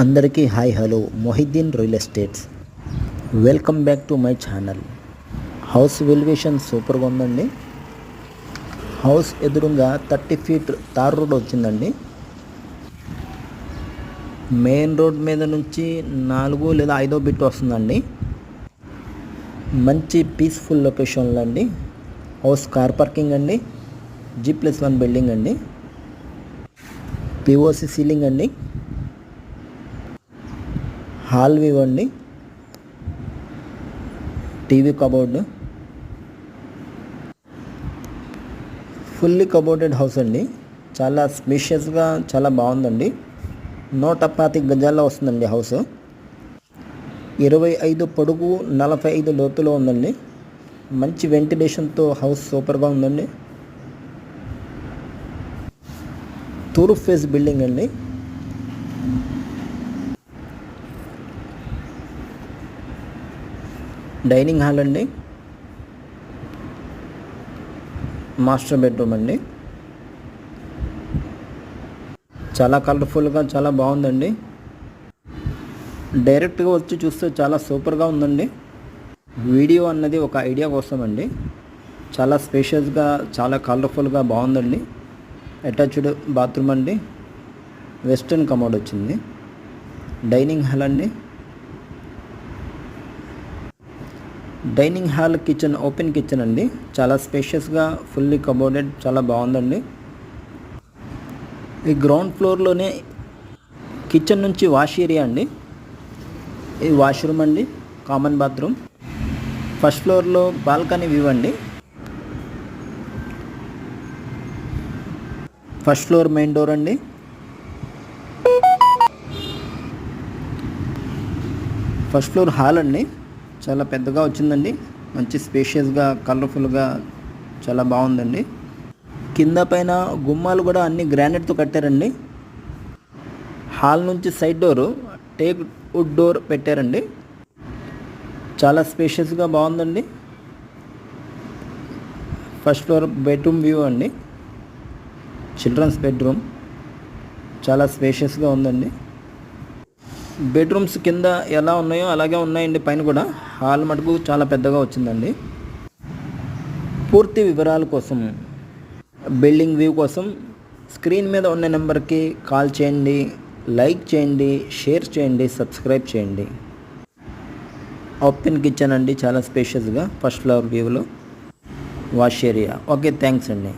అందరికీ hi hello Mohiuddin real estates welcome back to my channel. House valuation సూపర్గా ఉందండి. House ఎదురుగా 30 ఫీట్ తార్ రోడ్ వచ్చిందండి. మెయిన్ రోడ్ మీద నుంచి 4 లేదా 5వ బిట్ వస్తుందండి. మంచి పీస్ఫుల్ లొకేషన్లో అండి. హౌస్ కార్ పార్కింగ్ అండి. G+1 బిల్డింగ్ అండి. POC సీలింగ్ అండి. హాల్ వ్యూ అండి. టీవీ కబోర్డ్, ఫుల్లీ కబోర్డెడ్ హౌస్ అండి. చాలా స్పేషియస్గా చాలా బాగుందండి. 125 గజాల్లో వస్తుందండి హౌస్. 25 పొడుగు 45 లోతులో ఉందండి. మంచి వెంటిలేషన్తో హౌస్ సూపర్గా ఉందండి. తూర్పు ఫేస్ బిల్డింగ్ అండి. డైనింగ్ హాల్ అండి. మాస్టర్ బెడ్రూమ్ అండి. చాలా కలర్ఫుల్గా చాలా బాగుందండి. డైరెక్ట్గా వచ్చి చూస్తే చాలా సూపర్గా ఉందండి. వీడియో అన్నది ఒక ఐడియా కోసం అండి. చాలా స్పేషియస్గా చాలా కలర్ఫుల్గా బాగుందండి. అటాచ్డ్ బాత్రూమ్ అండి. వెస్టర్న్ కమోడ్ వచ్చింది. డైనింగ్ హాల్ అండి. Dining hall kitchen open kitchen అండి. చాలా స్పేషియస్గా ఫుల్లీ కబోర్డెడ్ చాలా బాగుందండి. ఈ గ్రౌండ్ ఫ్లోర్లోనే కిచెన్ నుంచి వాష్ ఏరియా అండి. ఇది వాష్రూమ్ అండి. Common bathroom. ఫస్ట్ ఫ్లోర్లో బాల్కనీ వ్యూ అండి. ఫస్ట్ ఫ్లోర్ మెయిన్ డోర్ అండి. ఫస్ట్ ఫ్లోర్ హాల్ అండి. చాలా పెద్దగా వచ్చిందండి. మంచి స్పేషియస్గా కలర్ఫుల్గా చాలా బాగుందండి. కింద పైన గుమ్మాలు కూడా అన్ని గ్రానైట్తో కట్టారండి. హాల్ నుంచి side door teak wood door పెట్టారండి. చాలా స్పేషియస్గా బాగుందండి. ఫస్ట్ ఫ్లోర్ బెడ్రూమ్ వ్యూ అండి. చిల్డ్రన్స్ బెడ్రూమ్ చాలా స్పేషియస్గా ఉందండి. బెడ్రూమ్స్ కింద ఎలా ఉన్నాయో అలాగే ఉన్నాయండి. పైన కూడా హాల్ మటుకు చాలా పెద్దగా వచ్చిందండి. పూర్తి వివరాల కోసం బిల్డింగ్ వ్యూ కోసం స్క్రీన్ మీద ఉన్న నెంబర్కి కాల్ చేయండి. లైక్ చేయండి, షేర్ చేయండి, సబ్స్క్రైబ్ చేయండి. ఓపెన్ కిచెన్ అండి. చాలా స్పేషియస్గా ఫస్ట్ ఫ్లోర్ వ్యూలో వాష్ ఏరియా. ఓకే, థ్యాంక్స్ అండి.